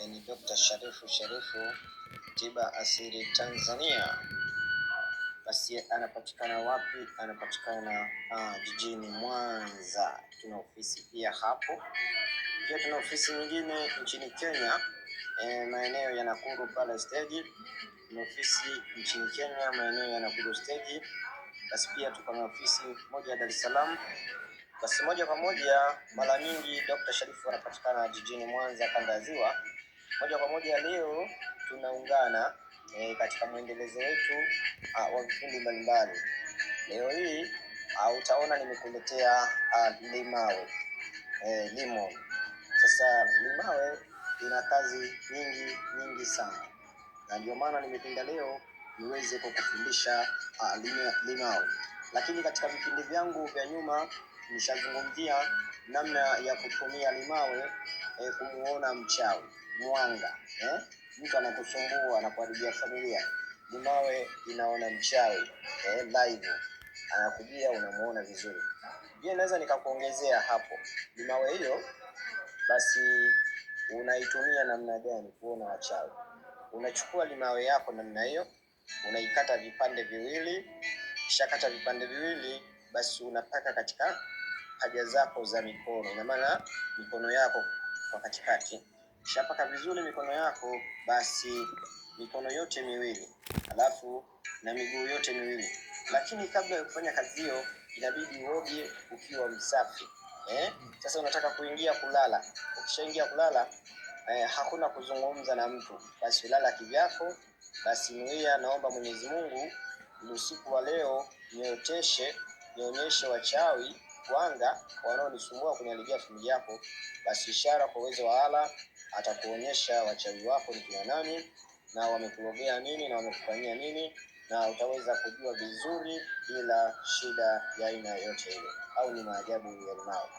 Ni Dr. Sharifu tiba asili Tanzania. Basi anapatikana wapi? Anapatikana jijini Mwanza. Tuna ofisi pia hapo. Pia tuna ofisi nyingine nchini Kenya, maeneo ya Nakuru pale stage. Tuna ofisi nchini Kenya maeneo ya Nakuru stage. Basi pia tuko na ofisi moja Dar es Salaam. Basi moja kwa moja, mara nyingi Dr. Sharifu anapatikana jijini Mwanza, kanda ya Ziwa. Moja kwa moja leo tunaungana katika mwendelezo wetu wa vipindi mbalimbali. Leo hii utaona nimekuletea limawe, limon. Sasa limawe ina kazi nyingi sana, na ndio maana nimependa leo niweze kukufundisha limawe. Lakini katika vipindi vyangu vya nyuma nishazungumzia namna ya kutumia limawe kumuona mchawi, mwanga. Mtu anakusumbua, anakuharibia familia, limawe inaona mchawi live, anakujia, unamuona vizuri. Je, naweza nikakuongezea hapo limawe hiyo, basi unaitumia namna gani kuona wachawi? Unachukua limawe yako namna hiyo, unaikata vipande viwili. Kisha kata vipande viwili, basi unapaka katika haja zako za mikono, ina maana mikono yako kwa katikati. Kisha paka vizuri mikono yako, basi mikono yote miwili, alafu na miguu yote miwili. Lakini kabla ya kufanya kazi hiyo inabidi uoge ukiwa msafi. Sasa unataka kuingia kulala. Ukishaingia kulala, hakuna kuzungumza na mtu, basi ulala kivyako. Basi nuia, naomba Mwenyezi Mungu usiku wa leo nionyeshe wachawi, wanga wanaonisumbua kuniharibia familia yako. Basi ishara kwa uwezo wa Allah atakuonyesha wachawi wako ni kina nani, na wamekulogea nini, na wamekufanyia nini, na utaweza kujua vizuri bila shida ya aina yoyote ile. Au ni maajabu ya limawe.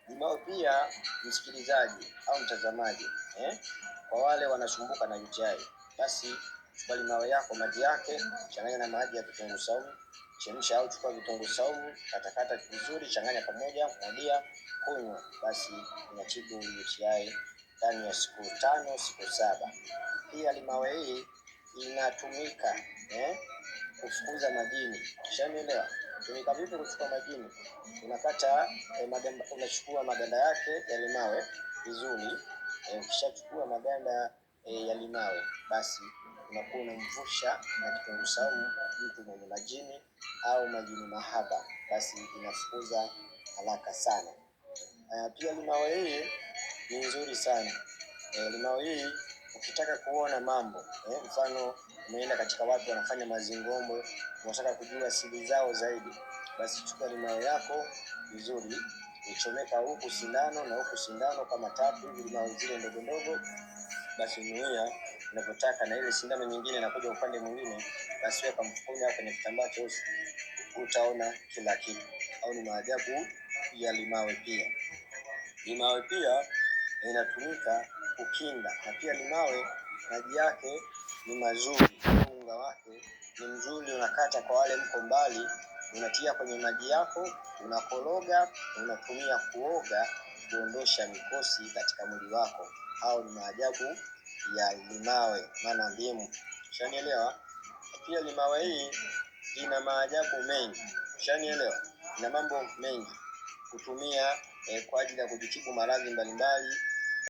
Limawe pia, msikilizaji au mtazamaji, kwa wale wanasumbuka na UTI, basi chukua limawe yako, maji yake changanya na maji ya vitunguu saumu, chemsha, au chukua vitunguu saumu, katakata vizuri, changanya pamoja, mwagia, kunywa. Basi inatibu UTI ndani ya siku 5, siku 7. Pia limawe hii inatumika kufukuza majini. Ushanielewa? Tumika vipi kuchukua majini? Unakata maganda, unachukua maganda yake ya limawe vizuri. Ukishachukua maganda ya limawe, basi unakuwa unamvusha na kitunguu saumu mtu mwenye majini au majini mahaba, basi inafukuza haraka sana. Pia limawe hii ni nzuri sana. Limawe hii ukitaka kuona mambo, mfano umeenda katika watu wanafanya mazingombo, unataka kujua siri zao zaidi, basi chukua limawe yako vizuri, ichomeka huku sindano na huku sindano kama 3 hivi, limawe zile ndogo ndogo. Basi nuia unapotaka, na ile sindano nyingine inakuja upande mwingine, basi weka mfukoni hapo kwenye kitambaa cheusi, utaona kila kitu. Au ni maajabu ya limawe. Pia limawe pia inatumika kukinga, na pia limawe maji yake ni mazuri, unga wake ni mzuri. Unakata kwa wale mko mbali, unatia kwenye maji yako, unakoroga, unatumia kuoga, kuondosha mikosi katika mwili wako. Au ni maajabu ya limawe, maana ndimu. Ushanielewa? Pia limawe hii ina maajabu mengi. Ushanielewa? Ina mambo mengi kutumia kwa ajili ya kujitibu maradhi mbalimbali.